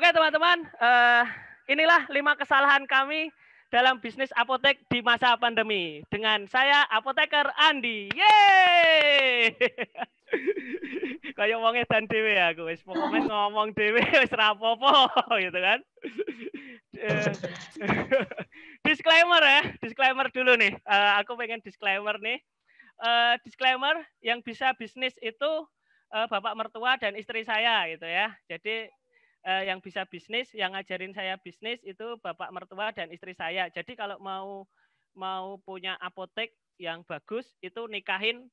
Oke teman-teman, inilah 5 kesalahan kami dalam bisnis apotek di masa pandemi. Dengan saya, apoteker Andi. Yeay! Kayak wong edan dhewe aku wis pokoknya ngomong dhewe wis rapopo gitu kan. Disclaimer dulu nih. Aku pengen disclaimer nih. Disclaimer yang bisa bisnis itu bapak mertua dan istri saya gitu ya. Jadi yang bisa bisnis, yang ngajarin saya bisnis itu bapak mertua dan istri saya. Jadi kalau mau punya apotek yang bagus itu nikahin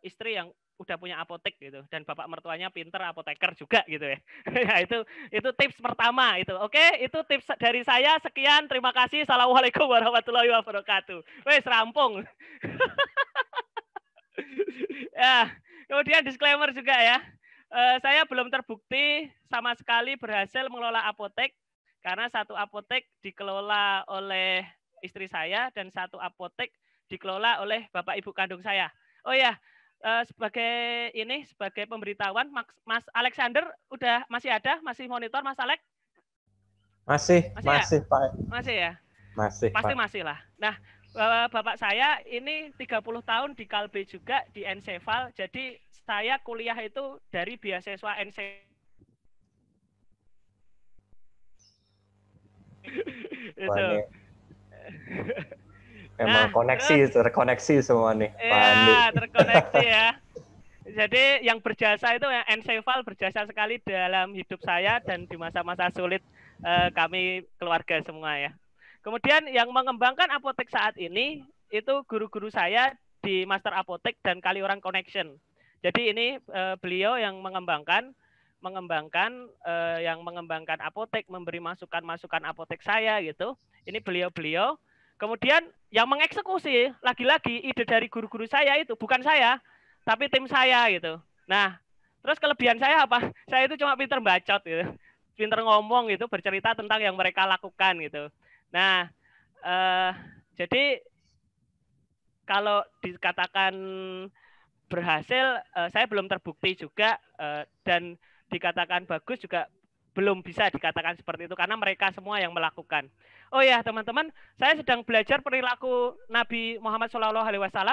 istri yang udah punya apotek gitu dan bapak mertuanya pinter apoteker juga gitu ya. Ya itu tips pertama itu. Oke, itu tips dari saya. Sekian, terima kasih. Assalamualaikum warahmatullahi wabarakatuh. Wes rampung. Ya, kemudian disclaimer juga ya. Saya belum terbukti sama sekali berhasil mengelola apotek karena satu apotek dikelola oleh istri saya dan satu apotek dikelola oleh bapak ibu kandung saya. Oh ya, sebagai pemberitahuan, Mas Alexander udah masih ada, masih monitor Mas Alex? Masih ya? Pak. Masih ya? Masih, pasti Pak. Masih lah. Nah, bapak saya ini 30 tahun di Kalbe juga di Enseval. Jadi saya kuliah itu dari beasiswa Enseval. Itu. Memang terkoneksi semua nih, ya, Pak Andi. Terkoneksi ya. Jadi yang berjasa itu Enseval berjasa sekali dalam hidup saya dan di masa-masa sulit kami keluarga semua ya. Kemudian yang mengembangkan apotek saat ini itu guru-guru saya di Master Apotek dan Kaliurang Connection. Jadi ini beliau yang mengembangkan apotek, memberi masukan-masukan apotek saya gitu. Ini beliau-beliau. Kemudian yang mengeksekusi lagi-lagi ide dari guru-guru saya itu bukan saya, tapi tim saya gitu. Nah, terus kelebihan saya apa? Saya itu cuma pinter bacot gitu. Pinter ngomong gitu, bercerita tentang yang mereka lakukan gitu. Nah, jadi kalau dikatakan berhasil, saya belum terbukti juga dan dikatakan bagus juga belum bisa dikatakan seperti itu karena mereka semua yang melakukan. Oh ya teman-teman, saya sedang belajar perilaku Nabi Muhammad SAW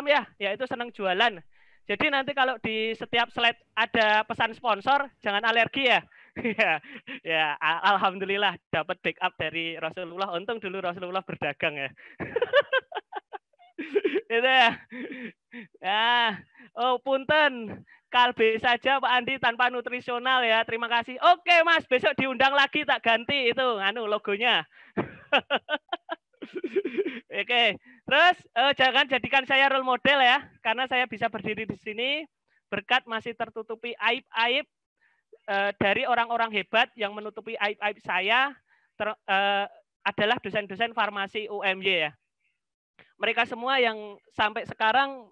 ya, yaitu senang jualan. Jadi nanti kalau di setiap slide ada pesan sponsor, jangan alergi ya. Ya, alhamdulillah dapat backup dari Rasulullah. Untung dulu Rasulullah berdagang ya. Itu ya. Ya, oh punten. Kalbe saja Pak Andi tanpa nutrisional ya. Terima kasih. Oke Mas, besok diundang lagi tak ganti itu logonya. Oke. Terus jangan jadikan saya role model ya, karena saya bisa berdiri di sini berkat masih tertutupi aib-aib dari orang-orang hebat yang menutupi aib-aib saya adalah dosen-dosen farmasi UMY ya. Mereka semua yang sampai sekarang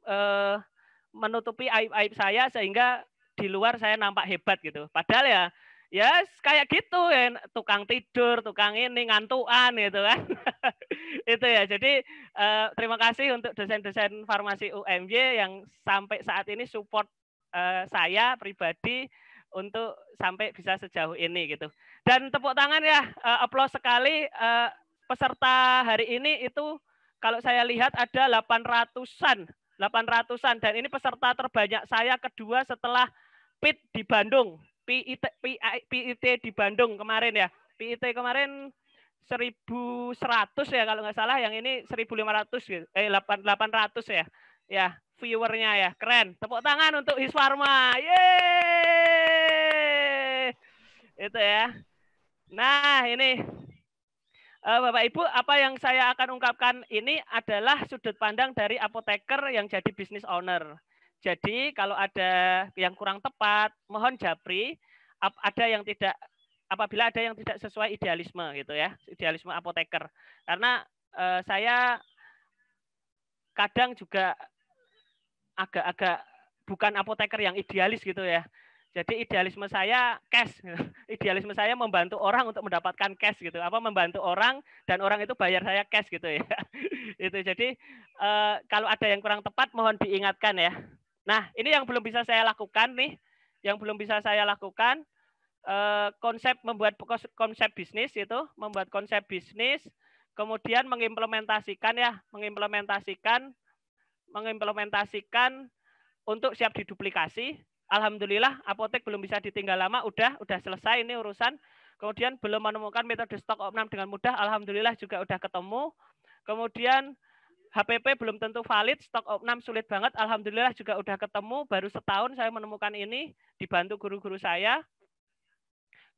menutupi aib-aib saya sehingga di luar saya nampak hebat gitu. Padahal ya kayak gitu ya, tukang tidur, tukang ini ngantuan gitu kan. Itu ya. Jadi terima kasih untuk dosen-dosen farmasi UMY yang sampai saat ini support saya pribadi untuk sampai bisa sejauh ini gitu. Dan tepuk tangan ya, aplaus sekali peserta hari ini itu kalau saya lihat ada 800-an dan ini peserta terbanyak saya kedua setelah PIT di Bandung, PIT di Bandung kemarin ya. PIT kemarin 1.100 ya kalau nggak salah, yang ini 1.500 gitu. 800 ya. Ya, viewernya ya. Keren. Tepuk tangan untuk Hiswarma. Yeay! Itu ya. Nah, ini Bapak Ibu, apa yang saya akan ungkapkan ini adalah sudut pandang dari apoteker yang jadi business owner. Jadi kalau ada yang kurang tepat, mohon japri. Apabila ada yang tidak sesuai idealisme gitu ya, idealisme apoteker. Karena saya kadang juga agak-agak bukan apoteker yang idealis gitu ya. Jadi idealisme saya cash, idealisme saya membantu orang untuk mendapatkan cash gitu, membantu orang dan orang itu bayar saya cash gitu ya. Itu jadi kalau ada yang kurang tepat mohon diingatkan ya. Nah ini yang belum bisa saya lakukan nih, membuat konsep bisnis itu, membuat konsep bisnis, kemudian mengimplementasikan untuk siap diduplikasi. Alhamdulillah apotek belum bisa ditinggal lama, udah selesai ini urusan. Kemudian belum menemukan metode stok opnam dengan mudah, alhamdulillah juga udah ketemu. Kemudian HPP belum tentu valid, stok opnam sulit banget, alhamdulillah juga udah ketemu. Baru setahun saya menemukan ini, dibantu guru-guru saya.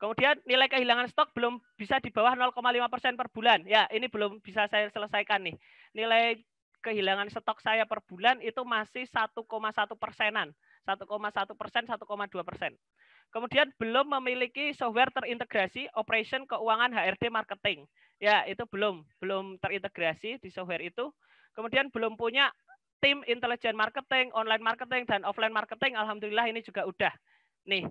Kemudian nilai kehilangan stok belum bisa di bawah 0,5% per bulan. Ya, ini belum bisa saya selesaikan nih. Nilai kehilangan stok saya per bulan itu masih 1,1%-an. 1,1%, 1,2%. Kemudian belum memiliki software terintegrasi operation keuangan HRD marketing. Ya, itu belum terintegrasi di software itu. Kemudian belum punya tim intelligent marketing, online marketing, dan offline marketing. Alhamdulillah ini juga udah. Nih,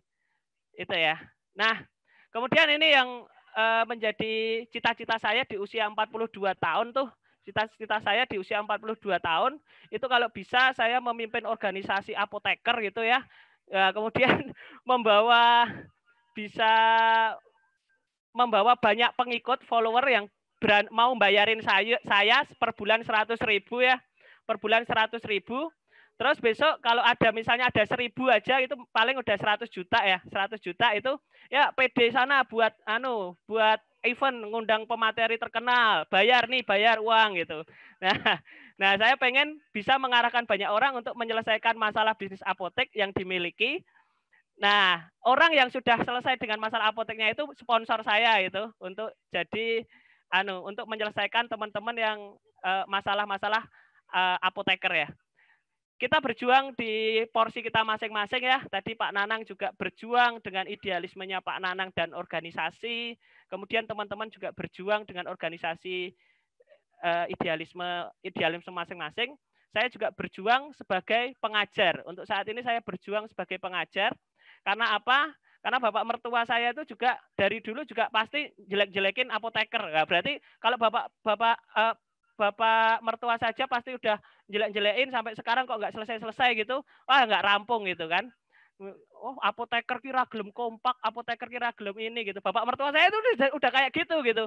itu ya. Nah, kemudian ini yang menjadi cita-cita saya di usia 42 tahun tuh. Cita-cita saya di usia 42 tahun, itu kalau bisa saya memimpin organisasi apoteker gitu ya. Kemudian bisa membawa banyak pengikut, follower yang mau bayarin saya per bulan 100.000 ya. Per bulan 100.000. Terus besok kalau ada misalnya ada 1.000 aja itu paling udah 100 juta ya. 100 juta itu ya PD sana buat event ngundang pemateri terkenal, bayar uang gitu. Nah, saya pengen bisa mengarahkan banyak orang untuk menyelesaikan masalah bisnis apotek yang dimiliki. Nah, orang yang sudah selesai dengan masalah apoteknya itu sponsor saya itu untuk jadi untuk menyelesaikan teman-teman yang masalah-masalah apoteker ya. Kita berjuang di porsi kita masing-masing ya. Tadi Pak Nanang juga berjuang dengan idealismenya Pak Nanang dan organisasi. Kemudian teman-teman juga berjuang dengan organisasi idealisme masing-masing. Saya juga berjuang sebagai pengajar. Untuk saat ini saya berjuang sebagai pengajar. Karena apa? Karena bapak mertua saya itu juga dari dulu juga pasti jelek-jelekin apoteker. Nah, berarti kalau bapak mertua saja pasti udah jelek-jelekin sampai sekarang kok nggak selesai-selesai gitu. Wah, nggak rampung gitu kan. Oh, apoteker kira gelem kompak, apoteker kira gelem ini gitu. Bapak mertua saya itu udah kayak gitu.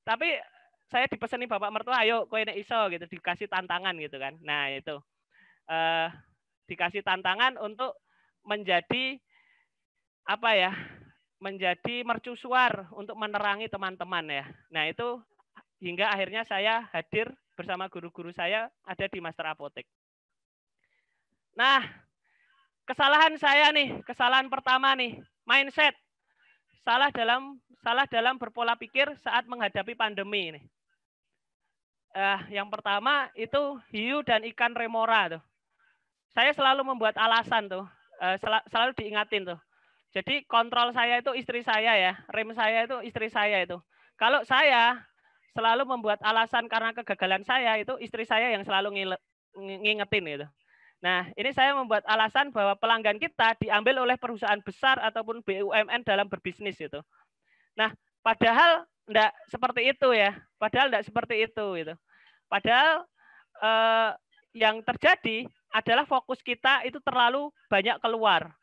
Tapi saya dipeseni bapak mertua, ayo kowe nek iso gitu, dikasih tantangan gitu kan. Nah, itu. Dikasih tantangan untuk menjadi menjadi mercusuar untuk menerangi teman-teman ya. Nah, itu hingga akhirnya saya hadir bersama guru-guru saya ada di Master Apotek. Nah, kesalahan pertama nih, mindset. Salah dalam berpola pikir saat menghadapi pandemi ini. Yang pertama itu hiu dan ikan remora tuh. Saya selalu membuat alasan tuh, selalu diingatin tuh. Jadi kontrol saya itu istri saya ya, rem saya itu istri saya itu. Kalau saya selalu membuat alasan karena kegagalan saya, itu istri saya yang selalu ngingetin gitu. Nah, ini saya membuat alasan bahwa pelanggan kita diambil oleh perusahaan besar ataupun BUMN dalam berbisnis itu. Nah, padahal enggak seperti itu ya. Padahal yang terjadi adalah fokus kita itu terlalu banyak keluar.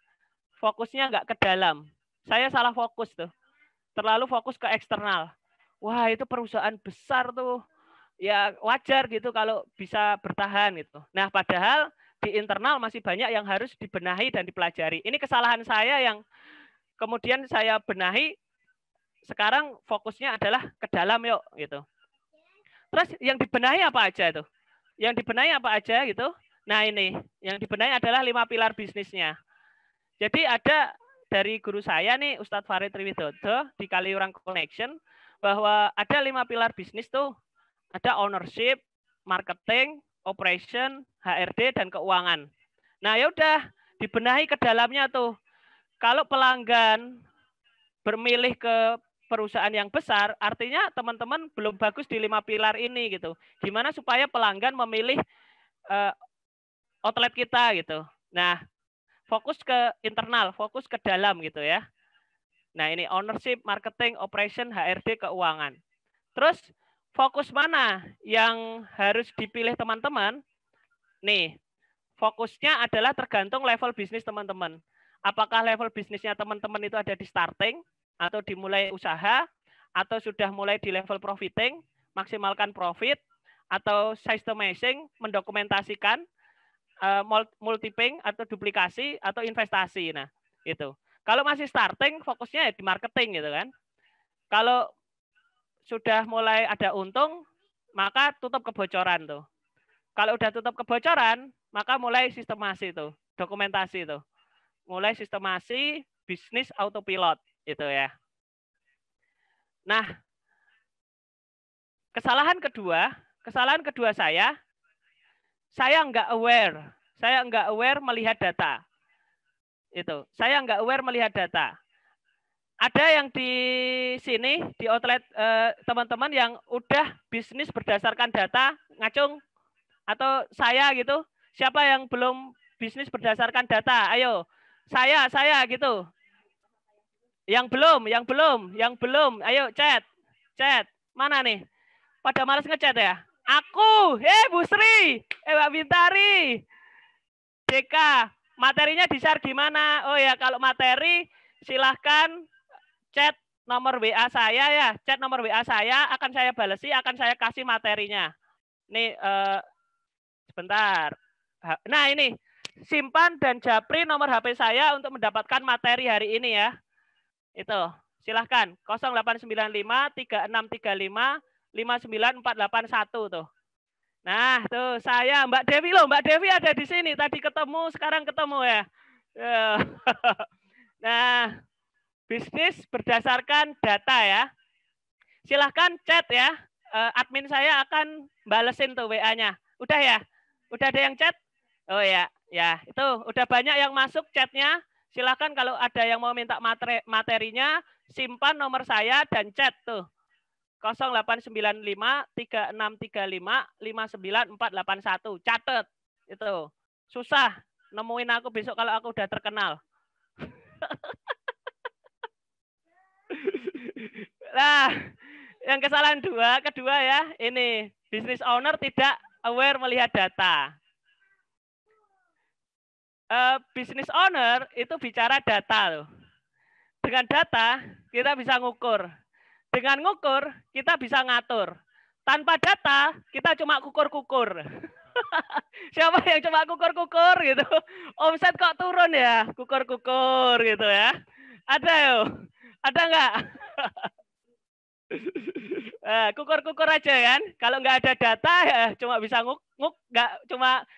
Fokusnya enggak ke dalam. Saya salah fokus tuh. Terlalu fokus ke eksternal. Wah, itu perusahaan besar tuh. Ya wajar gitu kalau bisa bertahan gitu. Nah, padahal di internal masih banyak yang harus dibenahi dan dipelajari. Ini kesalahan saya yang kemudian saya benahi. Sekarang fokusnya adalah ke dalam yuk gitu. Terus yang dibenahi apa aja itu? Yang dibenahi apa aja gitu? Nah, ini yang dibenahi adalah 5 pilar bisnisnya. Jadi ada dari guru saya nih Ustadz Farid Triwidodo di Kaliurang Connection bahwa ada 5 pilar bisnis tuh. Ada ownership, marketing, operation, HRD, dan keuangan. Nah, ya udah dibenahi ke dalamnya tuh. Kalau pelanggan bermilih ke perusahaan yang besar, artinya teman-teman belum bagus di 5 pilar ini gitu. Gimana supaya pelanggan memilih outlet kita gitu. Nah, fokus ke internal, fokus ke dalam gitu ya. Nah, ini ownership, marketing, operation, HRD, keuangan. Terus fokus mana yang harus dipilih teman-teman? Nih, fokusnya adalah tergantung level bisnis teman-teman. apakah level bisnisnya teman-teman itu ada di starting atau dimulai usaha atau sudah mulai di level profiting, maksimalkan profit atau systemizing, mendokumentasikan, multiping atau duplikasi atau investasi. Nah, itu. Kalau masih starting, fokusnya ya di marketing gitu kan. Kalau sudah mulai ada untung, maka tutup kebocoran tuh. Kalau udah tutup kebocoran, maka mulai sistemasi tuh, dokumentasi tuh. Mulai sistemasi bisnis autopilot itu ya. Nah, kesalahan kedua saya nggak aware melihat data. Itu, saya nggak aware melihat data. Ada yang di sini di outlet teman-teman yang udah bisnis berdasarkan data, ngacung atau saya gitu. Siapa yang belum bisnis berdasarkan data? Ayo, saya gitu. Yang belum. Ayo chat. Mana nih? Pada malas ngechat ya? Aku, Bu Sri, Mbak Bintari, DK, materinya di-share gimana? Oh ya, kalau materi silahkan chat nomor WA saya ya. Chat nomor WA saya akan saya balesi, akan saya kasih materinya. Nih, sebentar. Nah ini, simpan dan japri nomor HP saya untuk mendapatkan materi hari ini ya. Itu, silahkan. 0895 3635 59481 tuh. Nah, tuh saya Mbak Devi loh, Mbak Devi ada di sini. Tadi ketemu, sekarang ketemu ya. Nah, bisnis berdasarkan data ya. Silahkan chat ya. Admin saya akan balesin tuh WA-nya. Udah ya? Udah ada yang chat? Oh ya, itu udah banyak yang masuk chatnya. Silahkan kalau ada yang mau minta materinya, simpan nomor saya dan chat tuh. 0895 3635 59481. Catet itu. Susah nemuin aku besok kalau aku udah terkenal. Nah, yang kesalahan kedua ya, ini business owner tidak aware melihat data. Business owner itu bicara data loh. Dengan data kita bisa ngukur. Dengan ngukur, kita bisa ngatur. Tanpa data, kita cuma kukur-kukur. Siapa yang cuma kukur-kukur gitu? Omset kok turun ya? Kukur-kukur gitu ya. Ada yo? Ada nggak? Kukur-kukur aja kan? Kalau nggak ada data ya cuma bisa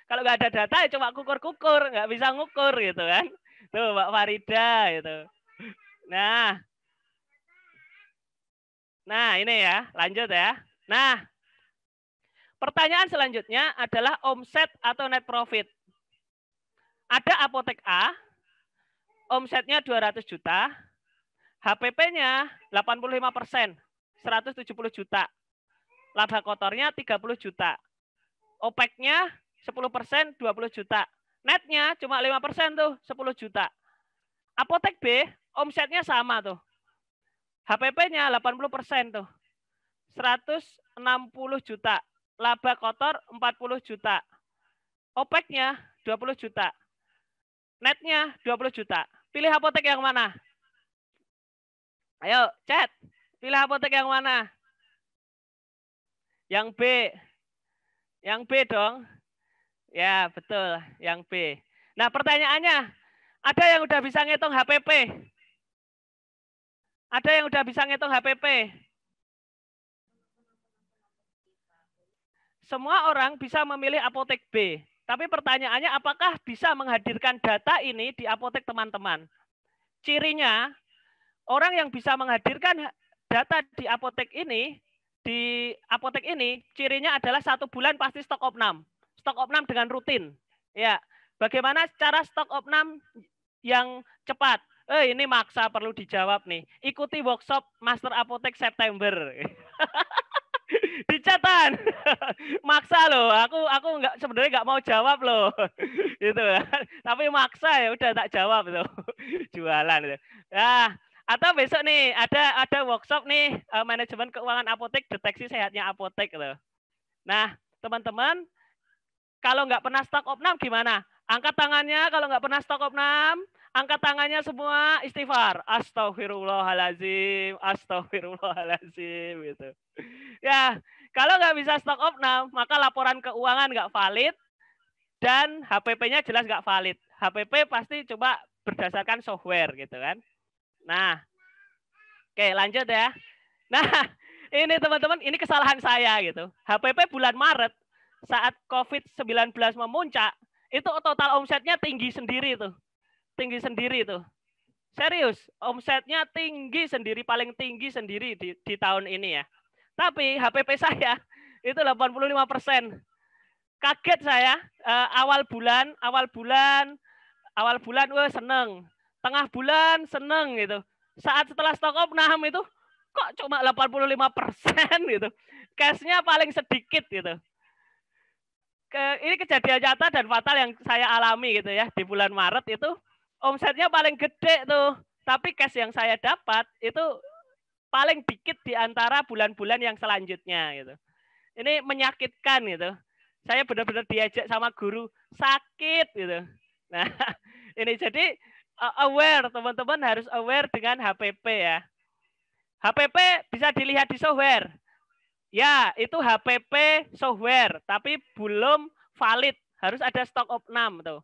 kalau nggak ada data ya cuma kukur-kukur, nggak bisa ngukur gitu kan? Tuh Mbak Farida gitu. Nah ini ya, lanjut ya. Nah, pertanyaan selanjutnya adalah omset atau net profit. Ada apotek A, omsetnya 200 juta, HPP-nya 85%, 170 juta. Laba kotornya 30 juta. OPEC-nya 10%, 20 juta. Netnya cuma 5% tuh, 10 juta. Apotek B, omsetnya sama tuh. HPP-nya 80% tuh. 160 juta. Laba kotor 40 juta. OPEC-nya 20 juta. Netnya 20 juta. Pilih apotek yang mana? Ayo, chat. Pilih apotek yang mana? Yang B. Yang B dong. Ya, betul. Yang B. Nah, pertanyaannya, ada yang udah bisa ngitung HPP? Ada yang udah bisa ngitung HPP? Semua orang bisa memilih apotek B. Tapi pertanyaannya apakah bisa menghadirkan data ini di apotek teman-teman? Cirinya, orang yang bisa menghadirkan data di apotek ini, cirinya adalah 1 bulan pasti stok opnam. Stok opnam dengan rutin. Ya, bagaimana cara stok opnam yang cepat? Ini maksa perlu dijawab nih. Ikuti workshop Master Apotek September. Dicatan. Maksa loh. Aku sebenarnya nggak mau jawab loh. Gitu. Tapi maksa ya udah tak jawab itu. Jualan itu. Nah, atau besok nih ada workshop nih manajemen keuangan apotek, deteksi sehatnya apotek gitu. Nah, teman-teman, kalau nggak pernah stok opnam gimana? Angkat tangannya kalau nggak pernah stok opnam. Angkat tangannya semua, istighfar. Astagfirullahalazim, astagfirullahalazim gitu. Ya, kalau nggak bisa stock opnam, maka laporan keuangan nggak valid dan HPP-nya jelas nggak valid. HPP pasti coba berdasarkan software gitu kan. Nah, oke lanjut ya. Nah, ini teman-teman, ini kesalahan saya gitu. HPP bulan Maret saat COVID-19 memuncak, itu total omsetnya tinggi sendiri tuh. Tinggi sendiri tuh. Serius, omsetnya tinggi sendiri, paling tinggi sendiri di tahun ini ya. Tapi HPP saya itu 85%. Kaget saya, awal bulan, wah seneng. Tengah bulan seneng gitu. Saat setelah stok opnam itu kok cuma 85% gitu. Cash-nya paling sedikit gitu. Ini kejadian nyata dan fatal yang saya alami gitu ya. Di bulan Maret itu omsetnya paling gede tuh. Tapi cash yang saya dapat itu paling dikit di antara bulan-bulan yang selanjutnya gitu. Ini menyakitkan gitu. Saya benar-benar diajak sama guru sakit gitu. Nah, ini jadi aware, teman-teman harus aware dengan HPP ya. HPP bisa dilihat di software. Ya, itu HPP software, tapi belum valid. Harus ada stock opnam tuh.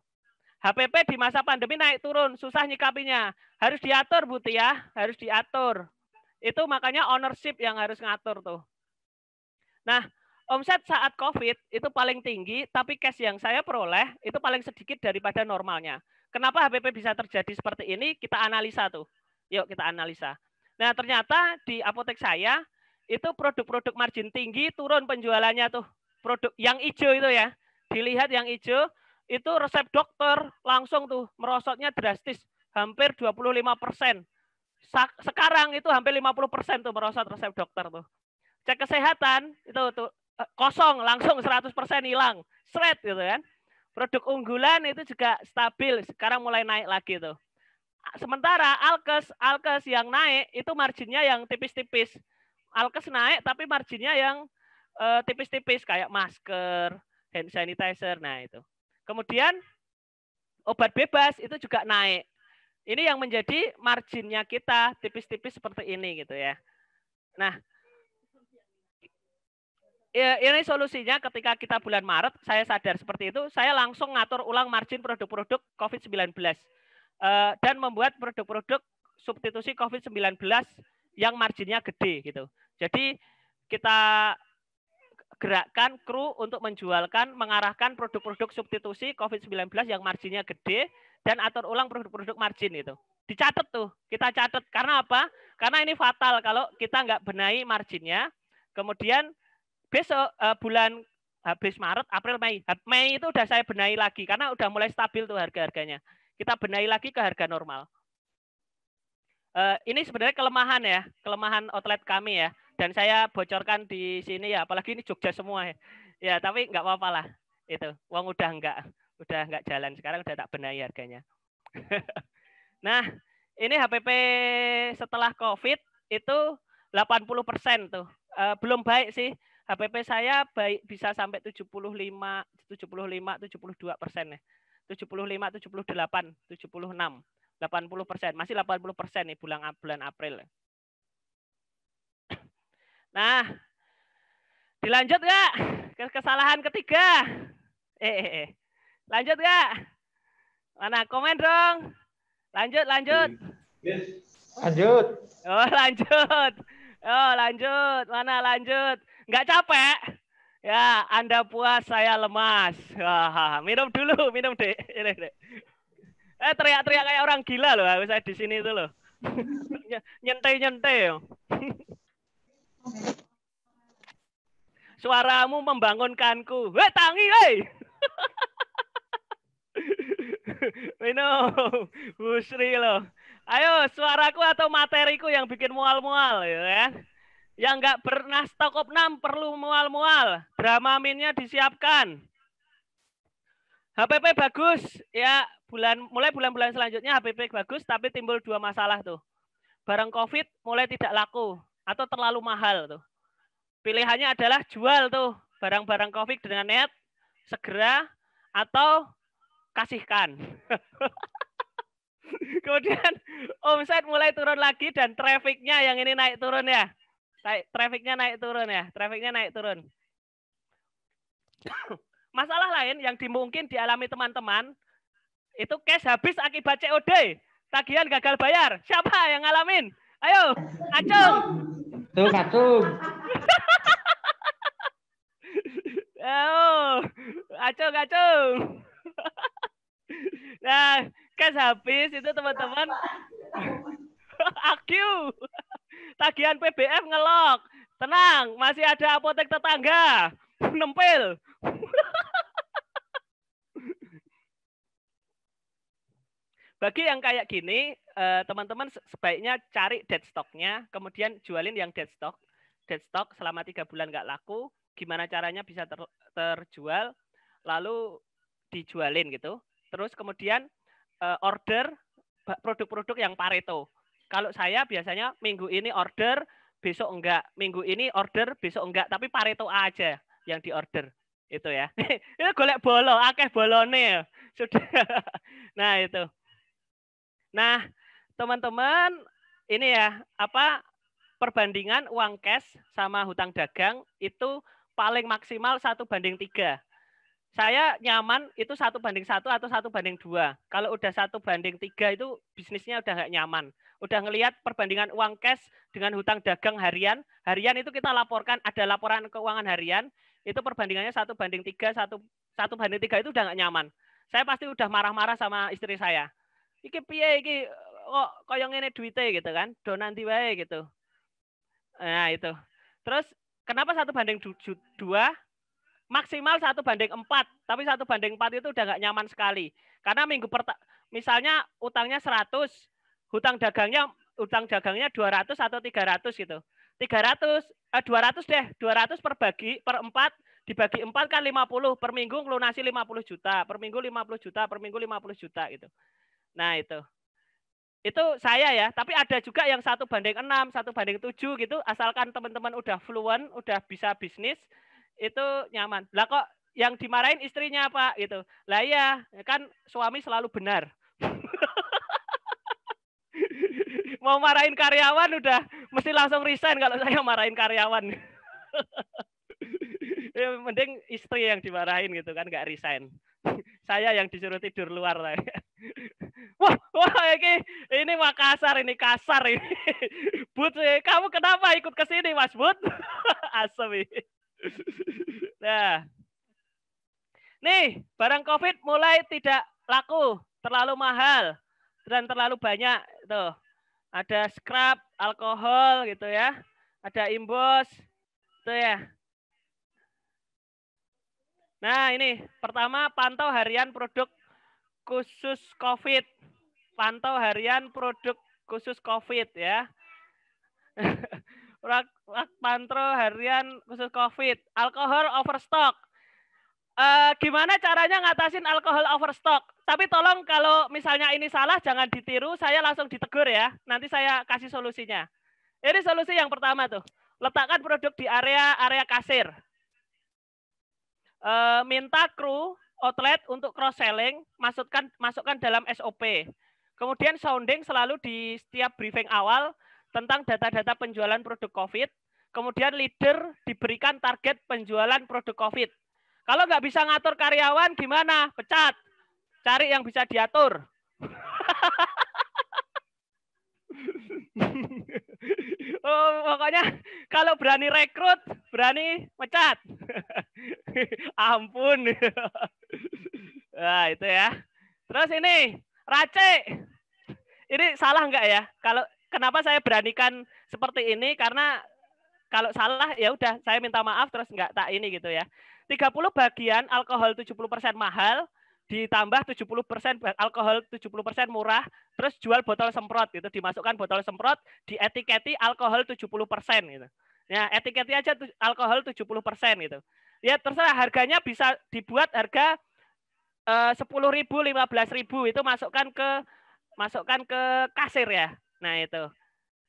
HPP di masa pandemi naik turun, susah nyikapinya. Harus diatur, Bu Tia, harus diatur. Itu makanya ownership yang harus ngatur tuh. Nah, omset saat COVID itu paling tinggi, tapi cash yang saya peroleh itu paling sedikit daripada normalnya. Kenapa HPP bisa terjadi seperti ini? Kita analisa tuh. Yuk kita analisa. Nah, ternyata di apotek saya itu produk-produk margin tinggi turun penjualannya tuh. Produk yang hijau itu ya. Dilihat yang hijau itu resep dokter langsung tuh merosotnya drastis, hampir 25%. Sekarang itu hampir 50% tuh merosot resep dokter tuh. Cek kesehatan itu tuh kosong, langsung 100% hilang, shred gitu kan. Produk unggulan itu juga stabil, sekarang mulai naik lagi tuh. Sementara alkes yang naik itu marginnya yang tipis-tipis. Alkes naik tapi marginnya yang tipis-tipis kayak masker, hand sanitizer, nah itu. Kemudian obat bebas itu juga naik. Ini yang menjadi marginnya kita tipis-tipis seperti ini gitu ya. Nah, ya, ini solusinya ketika kita bulan Maret, saya sadar seperti itu, saya langsung ngatur ulang margin produk-produk COVID-19 dan membuat produk-produk substitusi COVID-19 yang marginnya gede gitu. Jadi kita gerakkan kru untuk menjualkan, mengarahkan produk-produk substitusi COVID-19 yang marginnya gede dan atur ulang produk-produk margin itu. Dicatat tuh, kita catat. Karena apa? Karena ini fatal kalau kita nggak benahi marginnya, kemudian besok bulan habis Maret, April, Mei. Mei itu udah saya benahi lagi karena udah mulai stabil tuh harga-harganya. Kita benahi lagi ke harga normal. Ini sebenarnya kelemahan ya, kelemahan outlet kami ya. Dan saya bocorkan di sini ya, apalagi ini Jogja semua ya. Ya, tapi nggak apa-apa lah. Itu, uang udah nggak jalan. Sekarang udah tak benahi harganya. Nah, ini HPP setelah COVID itu 80% tuh. Belum baik sih. HPP saya baik bisa sampai 75, 72% ya. 75, 78, 76, 80%. Masih 80% nih bulan April. Nah, dilanjut nggak? Kesalahan ketiga. Lanjut nggak? Mana komen dong? Lanjut. Lanjut. Oh, lanjut. Oh, lanjut. Mana lanjut? Nggak capek? Ya, Anda puas, saya lemas. Wah, minum dulu, minum deh. Teriak-teriak kayak orang gila loh, saya di sini itu loh. Nyentai. Suaramu membangunkanku. Hei, Tangi, hei. Minum. Busri loh. Ayo, suaraku atau materiku yang bikin mual-mual, ya kan? Yang nggak pernah stok opnam perlu mual-mual. Dramaminnya disiapkan. HPP bagus, ya mulai bulan-bulan selanjutnya HPP bagus, tapi timbul dua masalah tuh. Barang COVID mulai tidak laku atau terlalu mahal tuh. Pilihannya adalah jual tuh barang-barang COVID dengan net segera atau kasihkan. Kemudian omset mulai turun lagi dan trafficnya yang ini naik turun ya. Trafficnya naik turun ya. Trafficnya naik turun. Masalah lain yang mungkin dialami teman-teman itu cash habis akibat COD. Tagihan gagal bayar. Siapa yang ngalamin? Ayo, Acung. Acung. Oh, Acung. Nah, cash habis itu teman-teman. Aku. Tagihan PBF ngelok. Tenang, masih ada apotek tetangga. Nempel. Bagi yang kayak gini, teman-teman sebaiknya cari dead stock-nya, kemudian jualin yang dead stock. Dead stock selama 3 bulan nggak laku, gimana caranya bisa terjual, lalu dijualin gitu. Terus kemudian order produk-produk yang Pareto. Kalau saya biasanya minggu ini order, besok enggak. Minggu ini order, besok enggak. Tapi Pareto aja yang diorder. Itu ya. Itu golek bolo, akeh bolone. Sudah. Nah, itu. Nah, teman-teman, ini ya, perbandingan uang cash sama hutang dagang itu paling maksimal 1:3. Saya nyaman itu 1:1 atau 1:2. Kalau udah 1:3 itu bisnisnya udah nggak nyaman. Udah ngelihat perbandingan uang cash dengan hutang dagang harian. Harian itu kita laporkan, ada laporan keuangan harian. Itu perbandingannya 1:3, 1:3 itu udah nggak nyaman. Saya pasti udah marah-marah sama istri saya. Iki piye iki kok kaya ngene duite gitu kan. Do nanti wae gitu. Nah, itu. Terus kenapa 1:2? Maksimal 1:4, tapi 1:4 itu udah nggak nyaman sekali. Karena misalnya utangnya 100, hutang dagangnya 200 atau 300 gitu. 200 deh, 200 per 4 dibagi 4 kan 50, per minggu ngelunasi 50 juta, per minggu 50 juta, per minggu 50 juta gitu. Nah, itu saya ya, tapi ada juga yang 1:6, 1:7 gitu, asalkan teman-teman udah fluent, udah bisa bisnis, itu nyaman. Lah kok yang dimarahin istrinya Pak gitu. Lah iya, kan suami selalu benar. Mau marahin karyawan udah mesti langsung resign kalau saya marahin karyawan. Ya, mending istri yang dimarahin gitu kan, nggak resign. Saya yang disuruh tidur luar lah. Wah, ini Makassar, ini kasar ini. Bud, kamu kenapa ikut ke sini Mas Bud? Asem. Nah, nih barang COVID mulai tidak laku, terlalu mahal dan terlalu banyak. Tuh, ada scrap, alkohol gitu ya, ada imbos, tuh ya. Nah, ini pertama pantau harian produk khusus COVID. Pantau harian produk khusus COVID ya. Pantau harian khusus COVID. Alkohol overstock. Gimana caranya ngatasin alkohol overstock? Tapi tolong kalau misalnya ini salah jangan ditiru, saya langsung ditegur ya. Nanti saya kasih solusinya. Ini solusi yang pertama tuh. Letakkan produk di area kasir. Minta kru outlet untuk cross selling, masukkan dalam SOP. Kemudian sounding selalu di setiap briefing awal tentang data-data penjualan produk COVID. Kemudian leader diberikan target penjualan produk COVID. Kalau nggak bisa ngatur karyawan gimana? Pecat. Cari yang bisa diatur. Pokoknya kalau berani rekrut, berani pecat. Ampun. Nah, itu ya. Terus ini, Race. Ini salah nggak ya? Kalau kenapa saya beranikan seperti ini? Karena kalau salah ya udah saya minta maaf terus nggak tak ini gitu ya. 30 bagian alkohol 70% mahal, ditambah 70% alkohol 70% murah, terus jual botol semprot gitu, dimasukkan botol semprot, dietiketi alkohol 70% gitu. Ya, etiketi aja alkohol 70% gitu. Ya terserah harganya bisa dibuat harga 10.000, 15.000 itu masukkan ke kasir ya. Nah, itu.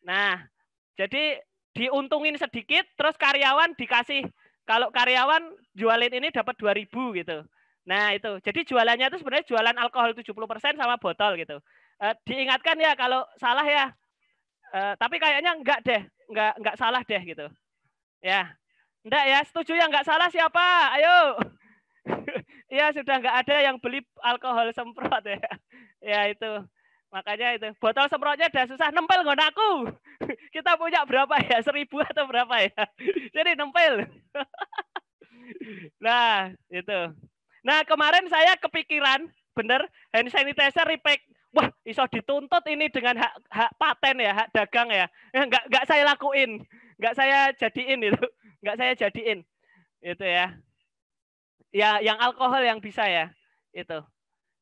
Nah, jadi diuntungin sedikit terus karyawan dikasih, kalau karyawan jualin ini dapat 2.000 gitu. Nah, itu. Jadi jualannya itu sebenarnya jualan alkohol 70% sama botol gitu. Diingatkan ya kalau salah ya. Tapi kayaknya enggak deh, enggak salah deh gitu. Ya, enggak ya, setuju ya enggak salah siapa? Ayo. Iya sudah enggak ada yang beli alkohol semprot ya. Ya itu. Makanya itu botol semprotnya udah susah nempel nggak aku. Kita punya berapa ya? 1.000 atau berapa ya? Jadi nempel. Nah itu. Nah kemarin saya kepikiran bener hand sanitizer repack. Wah iso dituntut ini dengan hak paten ya, hak dagang ya. Nggak saya lakuin, nggak saya jadiin itu, nggak saya jadiin itu ya. Ya yang alkohol yang bisa ya itu.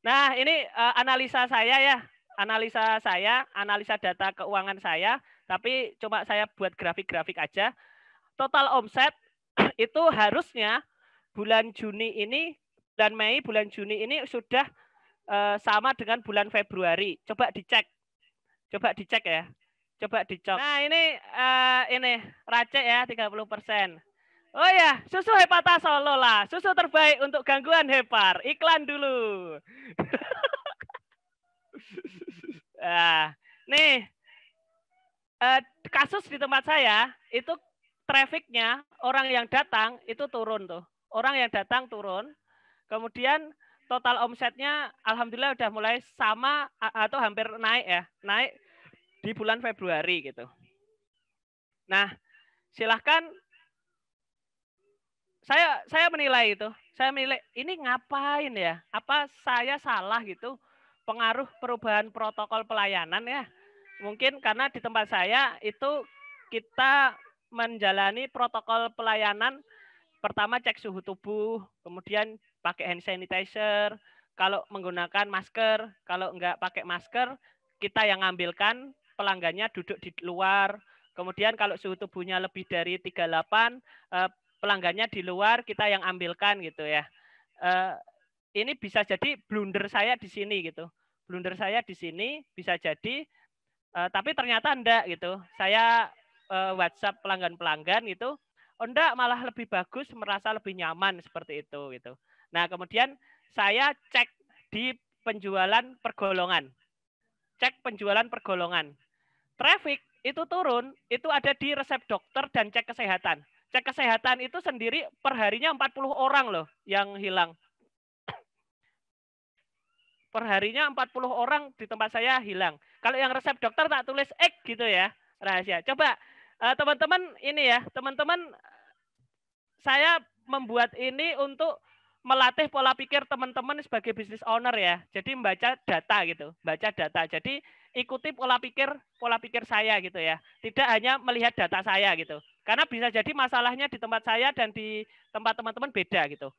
Nah ini analisa saya ya. Analisa data keuangan saya, tapi cuma saya buat grafik-grafik aja. Total omset itu harusnya bulan Juni ini dan Mei, bulan Juni ini sudah sama dengan bulan Februari. Coba dicek ya. Coba dicek. Nah ini racek ya 30%. Oh ya, susu Hepata Solo lah. Susu terbaik untuk gangguan hepar. Iklan dulu. Nah, nih kasus di tempat saya itu trafficnya orang yang datang itu turun tuh. Orang yang datang turun. Kemudian total omsetnya alhamdulillah udah mulai sama atau hampir naik ya. Naik di bulan Februari gitu. Nah, silahkan saya menilai itu. Saya menilai ini ngapain ya? Apa saya salah gitu? Pengaruh perubahan protokol pelayanan ya. Mungkin karena di tempat saya itu kita menjalani protokol pelayanan pertama cek suhu tubuh, kemudian pakai hand sanitizer, kalau menggunakan masker, kalau enggak pakai masker kita yang ngambilkan, pelanggannya duduk di luar. Kemudian kalau suhu tubuhnya lebih dari 38, pelanggannya di luar, kita yang ambilkan gitu ya. Ini bisa jadi blunder saya di sini gitu. Blunder saya di sini bisa jadi, tapi ternyata enggak gitu. Saya WhatsApp pelanggan-pelanggan gitu, oh enggak malah lebih bagus, merasa lebih nyaman seperti itu gitu. Nah kemudian saya cek di penjualan pergolongan. Cek penjualan pergolongan. Traffic itu turun, itu ada di resep dokter dan cek kesehatan. Cek kesehatan itu sendiri perharinya 40 orang loh yang hilang. Perharinya 40 orang di tempat saya hilang. Kalau yang resep dokter tak tulis X gitu ya, rahasia. Coba teman-teman ini ya, teman-teman saya membuat ini untuk melatih pola pikir teman-teman sebagai business owner ya. Jadi membaca data gitu, baca data. Jadi ikuti pola pikir saya gitu ya. Tidak hanya melihat data saya gitu. Karena bisa jadi masalahnya di tempat saya dan di tempat teman-teman beda gitu.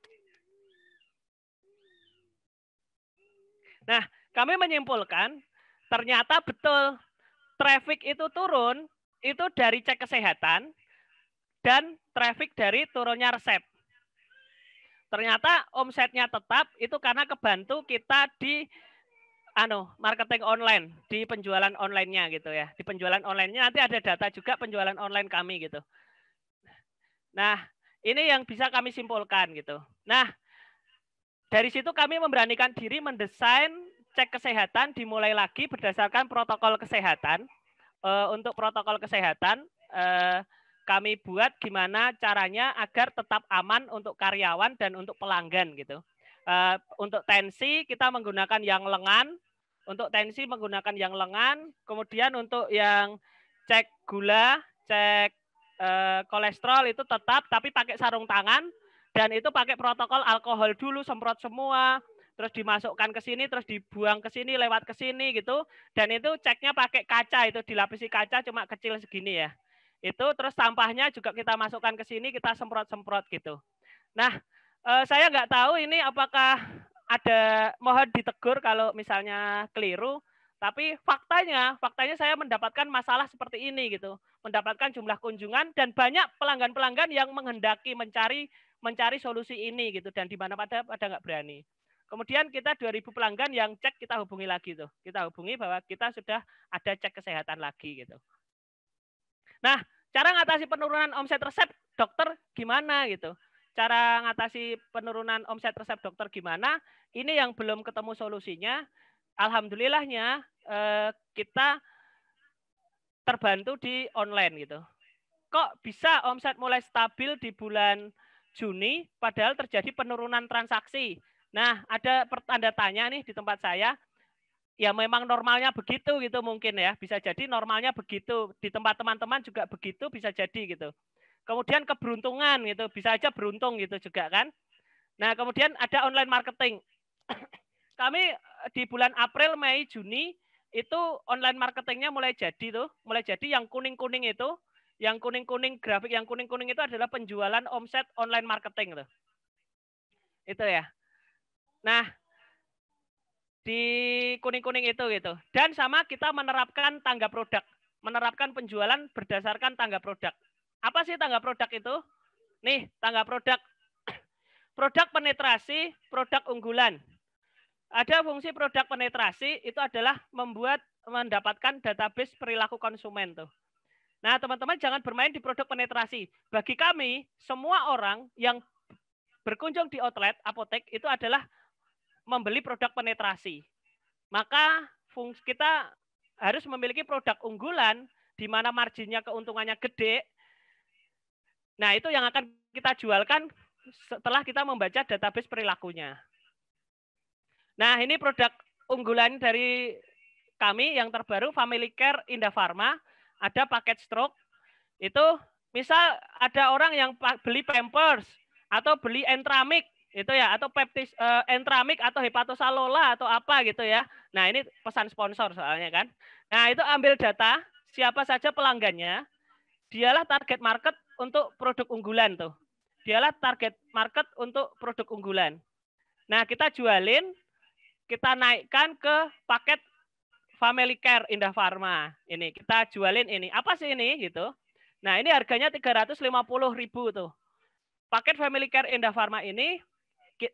Nah, kami menyimpulkan ternyata betul traffic itu turun itu dari cek kesehatan dan traffic dari turunnya resep. Ternyata omsetnya tetap itu karena kebantu kita di marketing online, di penjualan online-nya gitu ya. Di penjualan online-nya nanti ada data juga penjualan online kami gitu. Nah, ini yang bisa kami simpulkan gitu. Nah, dari situ kami memberanikan diri mendesain cek kesehatan dimulai lagi berdasarkan protokol kesehatan. Untuk protokol kesehatan kami buat gimana caranya agar tetap aman untuk karyawan dan untuk pelanggan gitu. Untuk tensi kita menggunakan yang lengan. Untuk tensi menggunakan yang lengan. Kemudian untuk yang cek gula, cek kolesterol itu tetap tapi pakai sarung tangan. Dan itu pakai protokol alkohol dulu, semprot semua, terus dimasukkan ke sini, terus dibuang ke sini, lewat ke sini gitu. Dan itu ceknya pakai kaca, itu dilapisi kaca cuma kecil segini ya. Itu terus sampahnya juga kita masukkan ke sini, kita semprot-semprot gitu. Nah, saya nggak tahu ini apakah ada, mohon ditegur kalau misalnya keliru. Tapi faktanya saya mendapatkan masalah seperti ini gitu. Mendapatkan jumlah kunjungan dan banyak pelanggan-pelanggan yang menghendaki mencari solusi ini gitu dan di mana pada nggak berani. Kemudian kita 2.000 pelanggan yang cek kita hubungi lagi tuh. Kita hubungi bahwa kita sudah ada cek kesehatan lagi gitu. Nah, cara ngatasi penurunan omset resep dokter gimana gitu. Cara ngatasi penurunan omset resep dokter gimana? Ini yang belum ketemu solusinya. alhamdulillahnya kita terbantu di online gitu. Kok bisa omset mulai stabil di bulan Juni padahal terjadi penurunan transaksi? Nah, ada tanda tanya nih di tempat saya. Ya memang normalnya begitu gitu mungkin ya. Bisa jadi normalnya begitu. Di tempat teman-teman juga begitu bisa jadi gitu. Kemudian keberuntungan gitu. Bisa aja beruntung gitu juga kan. Nah, kemudian ada online marketing. Kami di bulan April, Mei, Juni itu online marketingnya mulai jadi tuh, mulai jadi yang kuning-kuning itu, yang kuning-kuning grafik yang kuning-kuning itu adalah penjualan omset online marketing tuh. Itu ya. Nah, di kuning-kuning itu gitu. Dan sama kita menerapkan tangga produk, menerapkan penjualan berdasarkan tangga produk. Apa sih tangga produk itu? Nih, tangga produk. Produk penetrasi, produk unggulan. Ada fungsi produk penetrasi itu adalah mendapatkan database perilaku konsumen tuh. Nah, teman-teman jangan bermain di produk penetrasi. Bagi kami, semua orang yang berkunjung di outlet apotek itu adalah membeli produk penetrasi. Maka fungsi kita harus memiliki produk unggulan di mana marginnya keuntungannya gede. Nah, itu yang akan kita jualkan setelah kita membaca database perilakunya. Nah, ini produk unggulan dari kami yang terbaru, Family Care Indah Pharma. Ada paket stroke. Itu misal ada orang yang beli Pampers atau beli Entramik itu ya, atau Entramik atau Hepatosalola atau apa gitu ya. Nah, ini pesan sponsor soalnya kan. Nah, itu ambil data siapa saja pelanggannya. Dialah target market untuk produk unggulan tuh. Dialah target market untuk produk unggulan. Nah, kita jualin, kita naikkan ke paket Family Care Indah Pharma. Ini kita jualin ini. Apa sih ini gitu? Nah, ini harganya 350.000 tuh. Paket Family Care Indah Pharma ini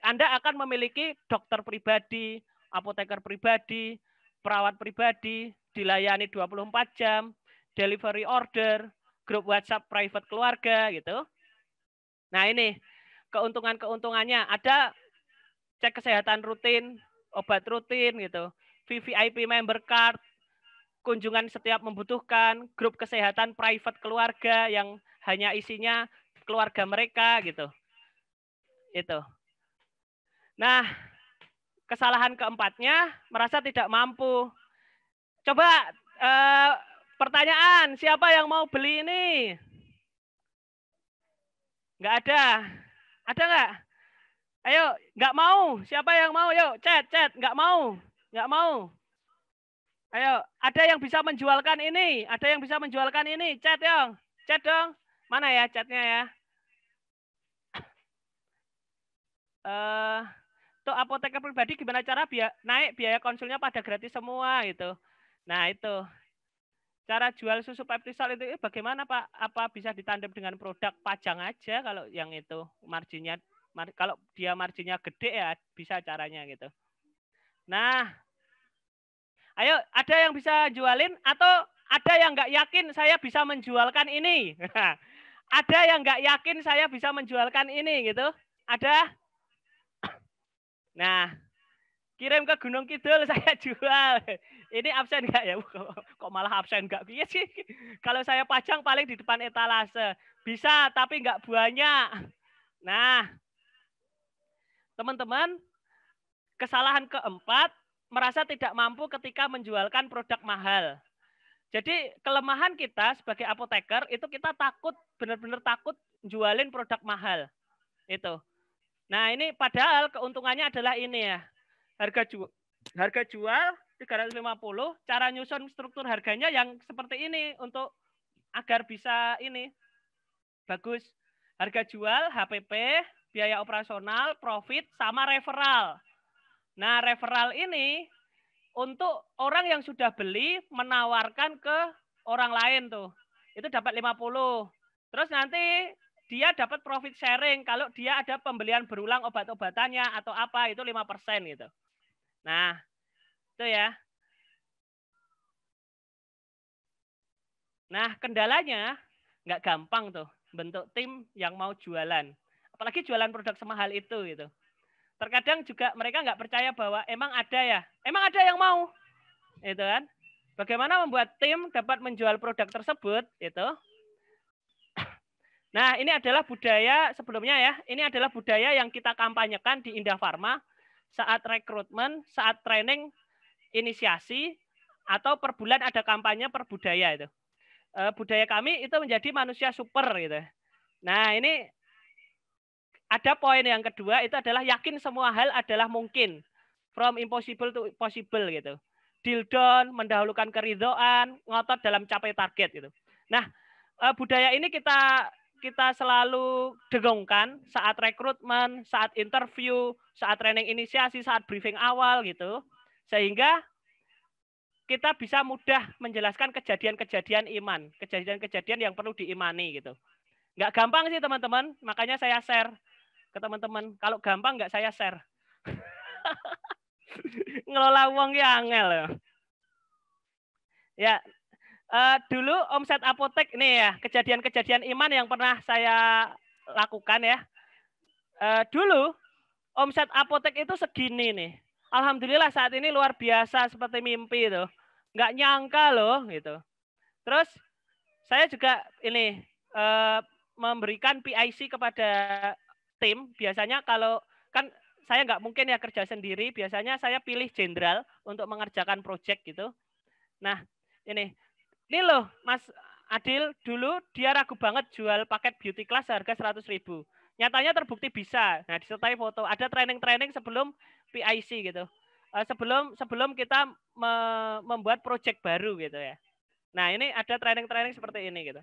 Anda akan memiliki dokter pribadi, apoteker pribadi, perawat pribadi, dilayani 24 jam, delivery order, grup WhatsApp private keluarga gitu. Nah, ini keuntungan-keuntungannya ada cek kesehatan rutin, obat rutin gitu, VVIP member card, kunjungan setiap membutuhkan, grup kesehatan private keluarga yang hanya isinya keluarga mereka gitu. Itu. Nah, kesalahan keempatnya merasa tidak mampu. Coba pertanyaan, siapa yang mau beli ini? Nggak ada. Ada nggak? Ayo, nggak mau. Siapa yang mau? Yuk, chat. Nggak mau. Nggak mau. Ayo, ada yang bisa menjualkan ini? Ada yang bisa menjualkan ini? Chat dong. Chat dong. Mana ya chatnya ya? Untuk apoteker pribadi gimana cara naik biaya konsulnya pada gratis semua gitu. Nah, itu. Cara jual susu Peptisol itu bagaimana Pak? Apa bisa ditandem dengan produk pajang aja kalau yang itu marginnya, kalau dia marginnya gede ya bisa caranya gitu. Nah, ayo ada yang bisa jualin atau ada yang nggak yakin saya bisa menjualkan ini? Ada yang nggak yakin saya bisa menjualkan ini gitu? Ada? Nah, kirim ke Gunung Kidul saya jual. Ini absen nggak ya? Kok malah absen nggak? Iya sih. Kalau saya pajang paling di depan etalase. Bisa, tapi nggak banyak. Nah, teman-teman, kesalahan keempat, merasa tidak mampu ketika menjualkan produk mahal. Jadi kelemahan kita sebagai apoteker itu kita takut, benar-benar takut jualin produk mahal. Itu. Nah, ini padahal keuntungannya adalah ini ya. Harga jual 350, cara nyusun struktur harganya yang seperti ini untuk agar bisa ini bagus. Harga jual, HPP, biaya operasional, profit, sama referral. Nah, referral ini untuk orang yang sudah beli menawarkan ke orang lain tuh. Itu dapat 50. Terus nanti dia dapat profit sharing kalau dia ada pembelian berulang obat-obatannya atau apa itu 5% gitu. Nah, itu ya. Nah, kendalanya nggak gampang tuh bentuk tim yang mau jualan. Apalagi jualan produk semahal itu gitu. Terkadang juga mereka nggak percaya bahwa emang ada yang mau, itu kan. Bagaimana membuat tim dapat menjual produk tersebut, itu. Nah, ini adalah budaya sebelumnya ya. Ini adalah budaya yang kita kampanyekan di Indah Pharma saat rekrutmen, saat training, inisiasi, atau per bulan ada kampanye per budaya itu. Budaya kami itu menjadi manusia super gitu. Nah, ini ada poin yang kedua itu adalah yakin semua hal adalah mungkin. From impossible to possible gitu. Deal down, mendahulukan keridhaan, ngotot dalam capai target gitu. Nah, budaya ini kita selalu degongkan saat rekrutmen, saat interview, saat training inisiasi, saat briefing awal gitu. Sehingga kita bisa mudah menjelaskan kejadian-kejadian iman, kejadian-kejadian yang perlu diimani gitu. Nggak gampang sih teman-teman, makanya saya share ke teman-teman. Kalau gampang nggak saya share. Ngelola uang ya angel. Ya, dulu omset apotek nih ya, kejadian-kejadian iman yang pernah saya lakukan ya. Dulu omset apotek itu segini nih. Alhamdulillah saat ini luar biasa seperti mimpi itu. Nggak nyangka loh gitu. Terus saya juga ini memberikan PIC kepada tim. Biasanya kalau kan saya nggak mungkin ya kerja sendiri. Biasanya saya pilih jenderal untuk mengerjakan proyek gitu. Nah ini loh Mas Adil, dulu dia ragu banget jual paket beauty class harga 100.000. Nyatanya terbukti bisa. Nah, disertai foto. Ada training-training sebelum PIC gitu. Sebelum kita membuat project baru gitu ya. Nah, ini ada training-training seperti ini gitu.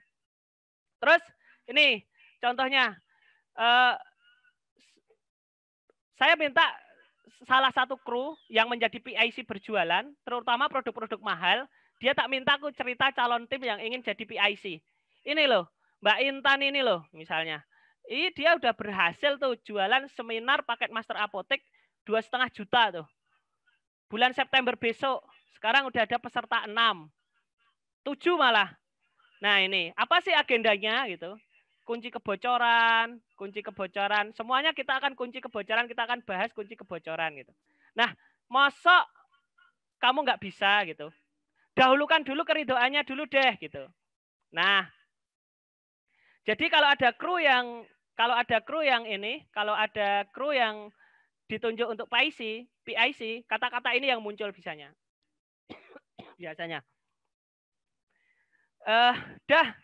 Terus ini contohnya. Saya minta salah satu kru yang menjadi PIC berjualan, terutama produk-produk mahal, dia tak minta aku cerita calon tim yang ingin jadi PIC. Ini loh, Mbak Intan ini loh misalnya. Ini dia udah berhasil tuh jualan seminar paket master apotek 2,5 juta tuh. Bulan September besok, sekarang udah ada peserta 6. 7 malah. Nah ini, apa sih agendanya gitu. Kunci kebocoran, semuanya kita akan kunci kebocoran, kita akan bahas kunci kebocoran gitu. Nah, mosok kamu nggak bisa gitu. Dahulukan dulu keridoannya dulu deh gitu. Nah, jadi kalau ada kru yang ditunjuk untuk PIC, kata-kata ini yang muncul biasanya.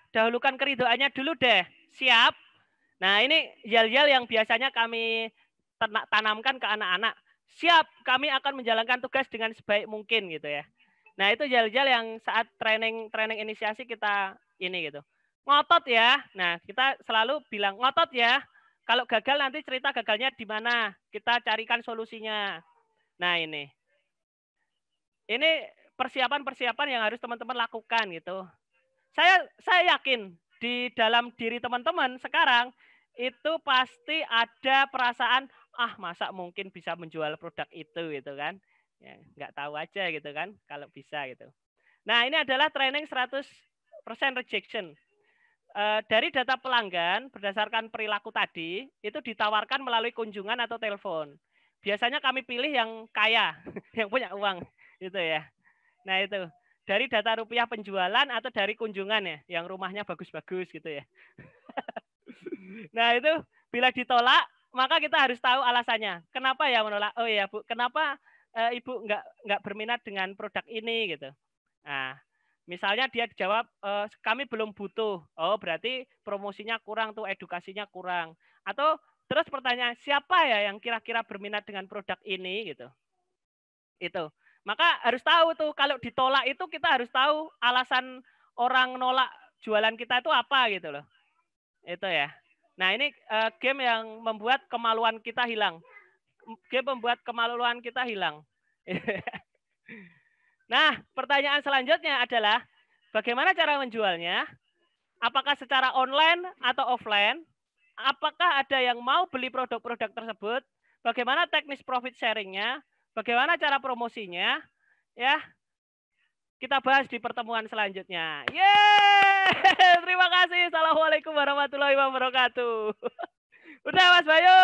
Dahulukan keridoannya dulu deh. Siap. Nah, ini yel-yel yang biasanya kami tanamkan ke anak-anak. Siap, kami akan menjalankan tugas dengan sebaik mungkin gitu ya. Nah, itu yel-yel yang saat training inisiasi kita ini gitu. Ngotot ya. Nah, kita selalu bilang ngotot ya. Kalau gagal nanti cerita gagalnya di mana. Kita carikan solusinya. Nah, ini persiapan-persiapan yang harus teman-teman lakukan gitu. Saya yakin di dalam diri teman-teman sekarang itu pasti ada perasaan masa mungkin bisa menjual produk itu gitu kan. Ya, nggak tahu aja gitu kan kalau bisa gitu. Nah, ini adalah training 100% rejection. Dari data pelanggan berdasarkan perilaku tadi itu ditawarkan melalui kunjungan atau telepon. Biasanya kami pilih yang kaya, yang punya uang gitu ya. Nah, itu dari data rupiah penjualan atau dari kunjungan ya, yang rumahnya bagus-bagus gitu ya. Nah, itu bila ditolak, maka kita harus tahu alasannya. Kenapa ya menolak? Oh ya, Bu, kenapa Ibu nggak berminat dengan produk ini gitu. Nah, misalnya dia jawab, kami belum butuh. Oh, berarti promosinya kurang tuh, edukasinya kurang. Atau terus pertanyaan, siapa ya yang kira-kira berminat dengan produk ini gitu. Itu. Maka harus tahu tuh kalau ditolak itu kita harus tahu alasan orang nolak jualan kita itu apa gitu loh. Itu ya. Nah, ini game yang membuat kemaluan kita hilang. Nah, pertanyaan selanjutnya adalah bagaimana cara menjualnya? Apakah secara online atau offline? Apakah ada yang mau beli produk-produk tersebut? Bagaimana teknis profit sharing-nya? Bagaimana cara promosinya? Ya, kita bahas di pertemuan selanjutnya. Yeay! Terima kasih. Assalamualaikum warahmatullahi wabarakatuh. Udah Mas Bayu.